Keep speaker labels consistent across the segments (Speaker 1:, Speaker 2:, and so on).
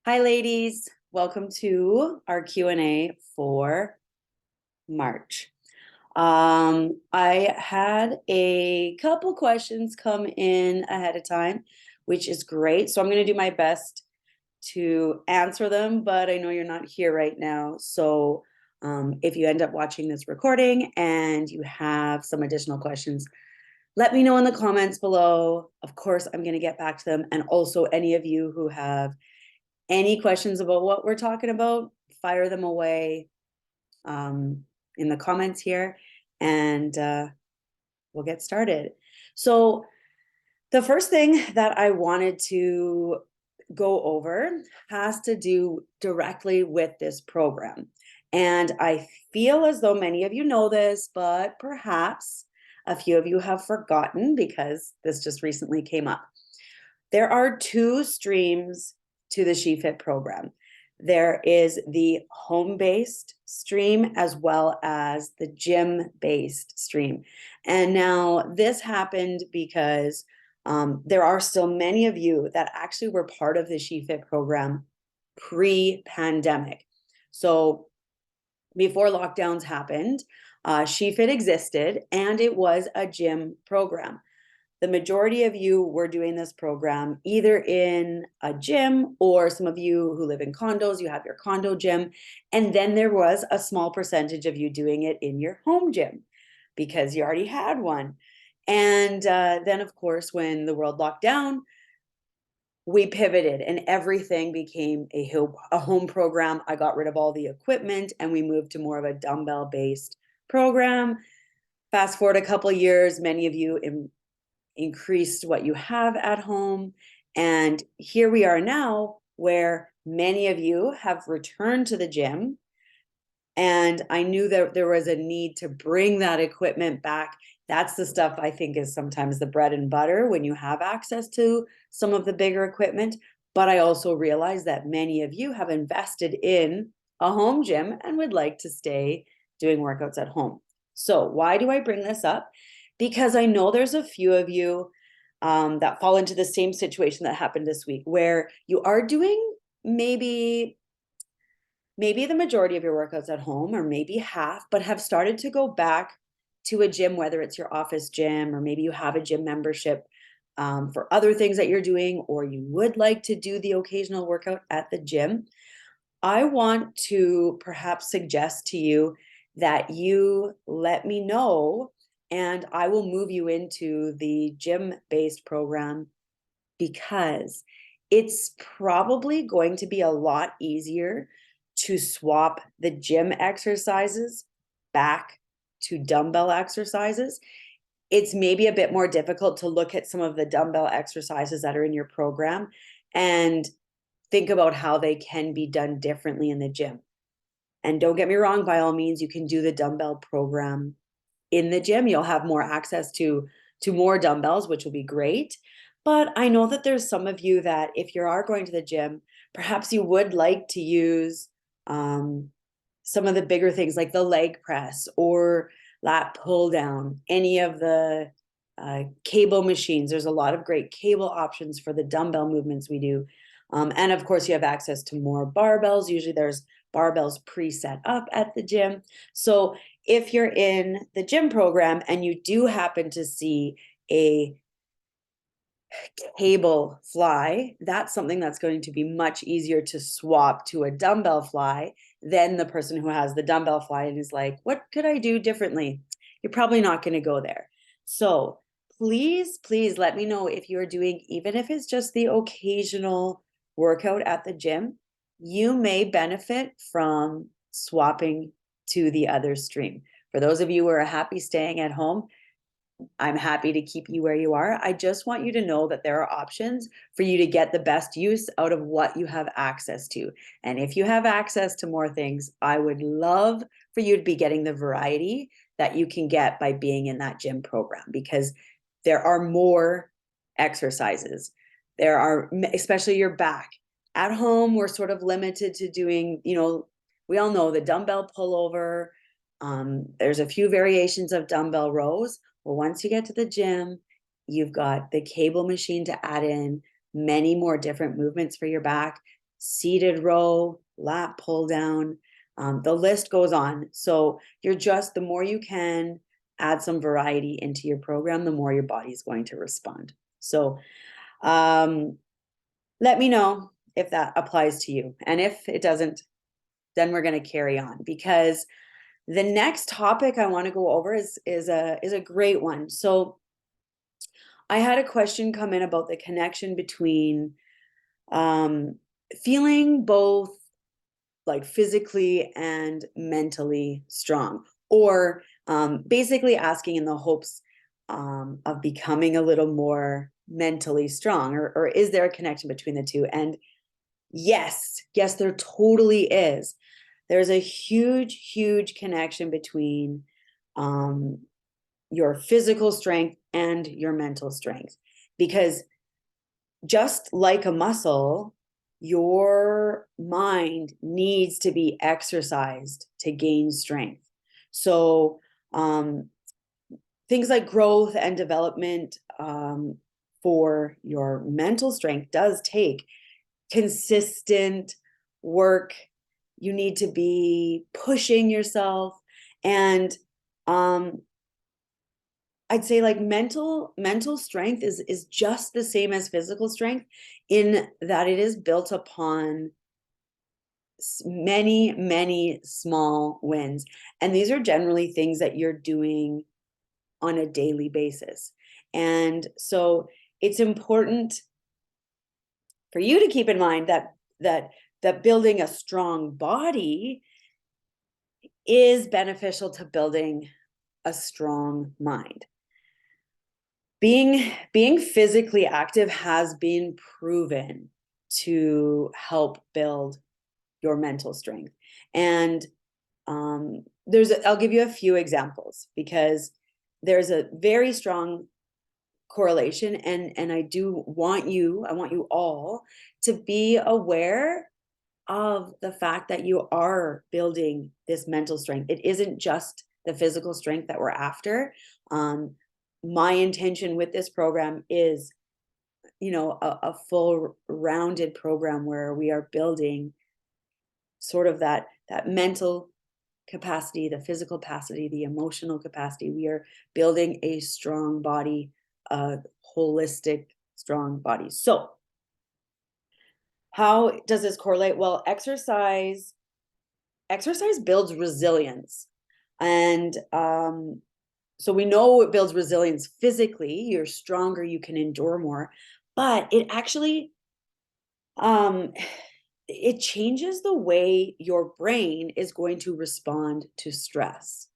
Speaker 1: Hi, ladies. Welcome to our Q&A for March. I had a couple questions come in ahead of time, which is great. So I'm going to do my best to answer them, but I know you're not here right now. So if you end up watching this recording and you have some additional questions, let me know in the comments below. Of course, I'm going to get back to them. And also any of you who have any questions about what we're talking about, fire them away in the comments here, and we'll get started. So the first thing that I wanted to go over has to do directly with this program. And I feel as though many of you know this, but perhaps a few of you have forgotten because this just recently came up. There are two streams to the SheFit program. There is the home-based stream as well as the gym-based stream. And now this happened because there are still many of you that actually were part of the SheFit program pre-pandemic. So before lockdowns happened, SheFit existed and it was a gym program. The majority of you were doing this program either in a gym, or some of you who live in condos, you have your condo gym. And then there was a small percentage of you doing it in your home gym because you already had one. And then, of course, when the world locked down, we pivoted and everything became a home program. I got rid of all the equipment and we moved to more of a dumbbell-based program. Fast forward a couple of years, many of you increased what you have at home. And here we are now where many of you have returned to the gym. And I knew that there was a need to bring that equipment back. That's the stuff I think is sometimes the bread and butter when you have access to some of the bigger equipment. But I also realized that many of you have invested in a home gym and would like to stay doing workouts at home. So why do I bring this up? Because I know there's a few of you that fall into the same situation that happened this week, where you are doing maybe the majority of your workouts at home, or maybe half, but have started to go back to a gym, whether it's your office gym, or maybe you have a gym membership for other things that you're doing, or you would like to do the occasional workout at the gym. I want to perhaps suggest to you that you let me know and I will move you into the gym-based program, because it's probably going to be a lot easier to swap the gym exercises back to dumbbell exercises. It's maybe a bit more difficult to look at some of the dumbbell exercises that are in your program and think about how they can be done differently in the gym. And don't get me wrong, by all means, you can do the dumbbell program in the gym. You'll have more access to more dumbbells, which will be great. But I know that there's some of you that if you are going to the gym, perhaps you would like to use some of the bigger things like the leg press or lat pull down, any of the cable machines. There's a lot of great cable options for the dumbbell movements we do. And of course, you have access to more barbells. Usually there's barbells pre-set up at the gym. So if you're in the gym program and you do happen to see a cable fly, that's something that's going to be much easier to swap to a dumbbell fly than the person who has the dumbbell fly and is like, what could I do differently? You're probably not going to go there. So please let me know if you're doing, even if it's just the occasional workout at the gym, you may benefit from swapping to the other stream. For those of you who are happy staying at home, I'm happy to keep you where you are. I just want you to know that there are options for you to get the best use out of what you have access to. And if you have access to more things, I would love for you to be getting the variety that you can get by being in that gym program, because there are more exercises. There are, especially your back. At home, we're sort of limited to doing, we all know the dumbbell pullover. There's a few variations of dumbbell rows. Well, once you get to the gym, you've got the cable machine to add in many more different movements for your back. seated row, lat pull down. The list goes on. So the more you can add some variety into your program, the more your body is going to respond. So let me know if that applies to you. And if it doesn't, then we're going to carry on, because the next topic I want to go over is a great one. So I had a question come in about the connection between feeling both like physically and mentally strong, or basically asking in the hopes of becoming a little more mentally strong, or is there a connection between the two? And yes, there totally is. There's a huge connection between your physical strength and your mental strength, because just like a muscle, your mind needs to be exercised to gain strength. So things like growth and development for your mental strength does take consistent work. You need to be pushing yourself. And I'd say like mental strength is just the same as physical strength, in that it is built upon many small wins. And these are generally things that you're doing on a daily basis. And so it's important for you to keep in mind that building a strong body is beneficial to building a strong mind. Being physically active has been proven to help build your mental strength. And I'll give you a few examples, because there's a very strong correlation, and I want you all to be aware of the fact that you are building this mental strength. It isn't just the physical strength that we're after. My intention with this program is, a full rounded program where we are building sort of that mental capacity, the physical capacity, the emotional capacity. We are building a strong body, a holistic, strong body. So how does this correlate? Well, exercise builds resilience. And so we know it builds resilience physically. You're stronger, you can endure more, but it actually it changes the way your brain is going to respond to stress.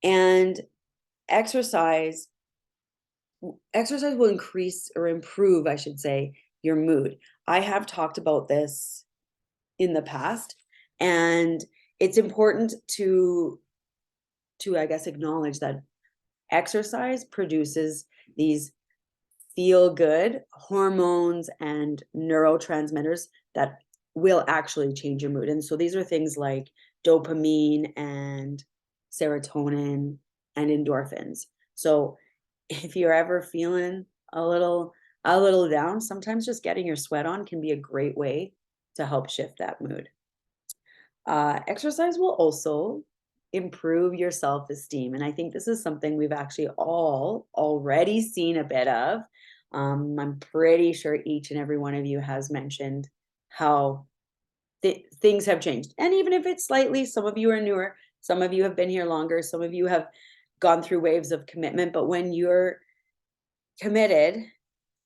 Speaker 1: And exercise will increase, or improve, I should say, your mood. I have talked about this in the past, and it's important to I guess acknowledge that exercise produces these feel good hormones and neurotransmitters that will actually change your mood. And so these are things like dopamine and serotonin and endorphins. So if you're ever feeling a little down, sometimes just getting your sweat on can be a great way to help shift that mood. Exercise will also improve your self-esteem. And I think this is something we've actually all already seen a bit of. I'm pretty sure each and every one of you has mentioned how things have changed. And even if it's slightly, some of you are newer, some of you have been here longer, some of you have gone through waves of commitment. But when you're committed,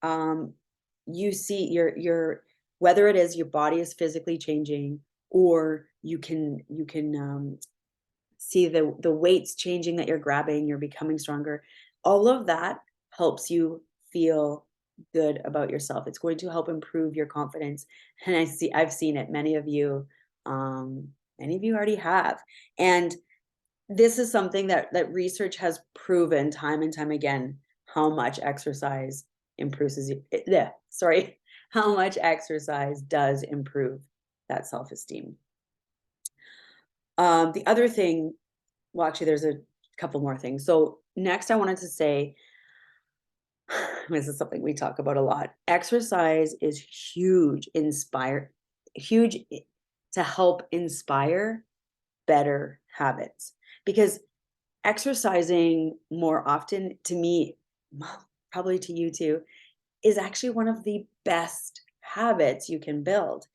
Speaker 1: you see your whether it is your body is physically changing, or you can see the weights changing that you're grabbing, you're becoming stronger. All of that helps you feel good about yourself. It's going to help improve your confidence. And I've seen it. Many of you already have. And this is something that research has proven time and time again, how much exercise how much exercise does improve that self-esteem. The other thing, well, actually, there's a couple more things. So next, I wanted to say, this is something we talk about a lot. Exercise is huge huge to help inspire better habits, because exercising more often, to me, well, probably to you too, is actually one of the best habits you can build.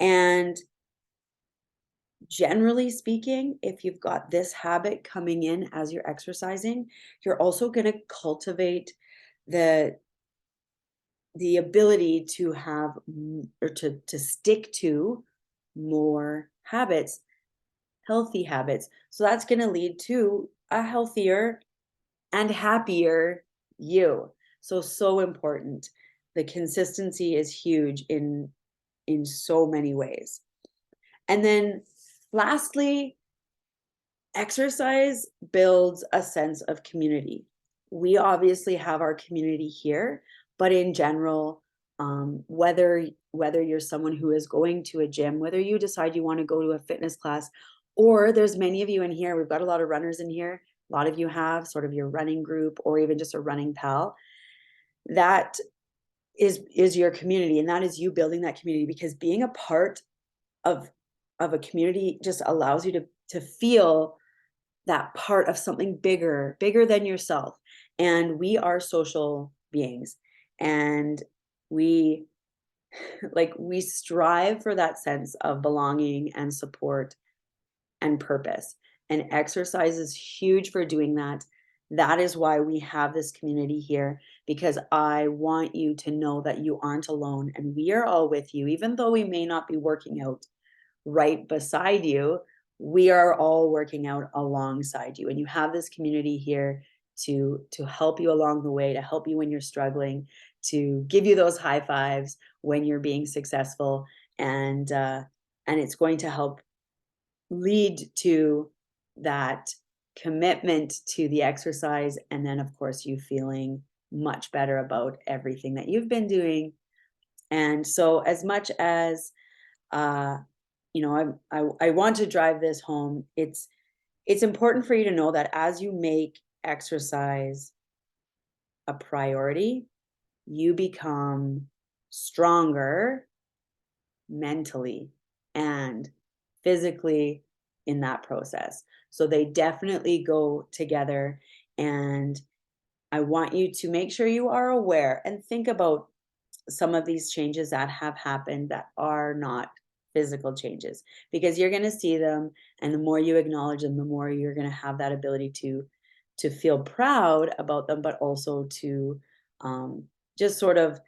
Speaker 1: And generally speaking, if you've got this habit coming in as you're exercising, you're also going to cultivate the ability to have or to stick to more habits, healthy habits. So that's going to lead to a healthier and happier you. So important. The consistency is huge in so many ways. And then lastly, exercise builds a sense of community. We obviously have our community here, but in general, whether you're someone who is going to a gym, whether you decide you want to go to a fitness class, or there's many of you in here, we've got a lot of runners in here. A lot of you have sort of your running group or even just a running pal. That is your community, and that is you building that community, because being a part of a community just allows you to feel that part of something bigger than yourself. And we are social beings, and we we strive for that sense of belonging and support and purpose. And exercise is huge for doing that. That is why we have this community here, because I want you to know that you aren't alone and we are all with you, even though we may not be working out right beside you. We are all working out alongside you, and you have this community here to help you along the way, to help you when you're struggling, to give you those high fives when you're being successful, and it's going to help lead to that commitment to the exercise, and then of course you feeling much better about everything that you've been doing. And so as much as uh I want to drive this home, it's important for you to know that as you make exercise a priority, you become stronger mentally and physically in that process. So they definitely go together. And I want you to make sure you are aware and think about some of these changes that have happened that are not physical changes, because you're going to see them, and the more you acknowledge them, the more you're going to have that ability to feel proud about them, but also to just sort of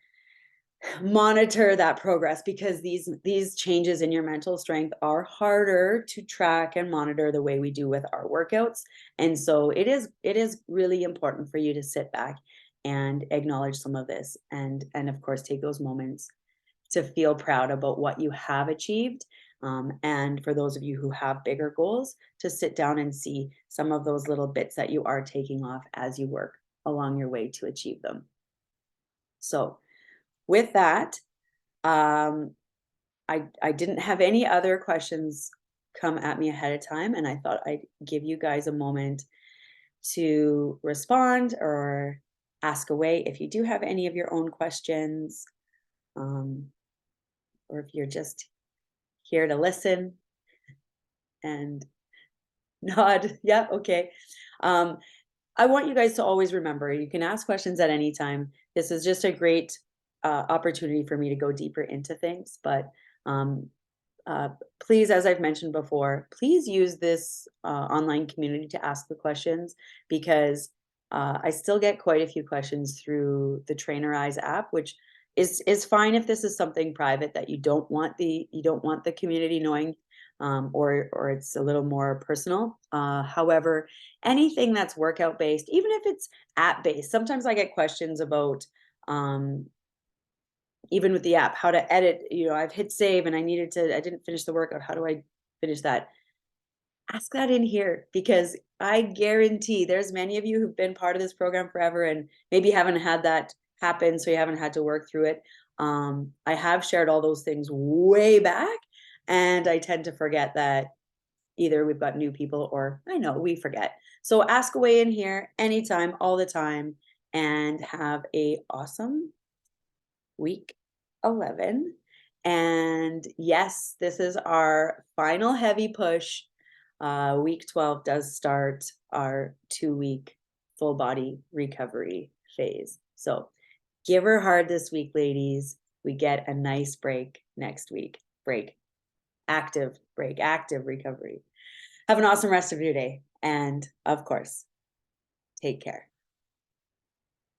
Speaker 1: monitor that progress, because these changes in your mental strength are harder to track and monitor the way we do with our workouts. And so it is really important for you to sit back and acknowledge some of this, and of course take those moments to feel proud about what you have achieved. And for those of you who have bigger goals, to sit down and see some of those little bits that you are taking off as you work along your way to achieve them. So with that, I didn't have any other questions come at me ahead of time, and I thought I'd give you guys a moment to respond or ask away if you do have any of your own questions, or if you're just here to listen and nod. Yeah, okay. Um, I want you guys to always remember, you can ask questions at any time. This is just a great opportunity for me to go deeper into things. But um, uh, please, as I've mentioned before, please use this online community to ask the questions, because I still get quite a few questions through the Trainer Eyes app, which is fine if this is something private that you don't want the community knowing, or it's a little more personal. However, anything that's workout based, even if it's app based, sometimes I get questions about um, even with the app, how to edit. I've hit save and I didn't finish the workout. How do I finish that? Ask that in here, because I guarantee there's many of you who've been part of this program forever and maybe haven't had that happen, so you haven't had to work through it. I have shared all those things way back, and I tend to forget that either we've got new people, or I know we forget. So ask away in here anytime, all the time, and have a awesome week 11. And yes, this is our final heavy push. Week 12 does start our 2-week full body recovery phase. So give her hard this week, ladies. We get a nice break next week. Active recovery. Have an awesome rest of your day. And of course, take care.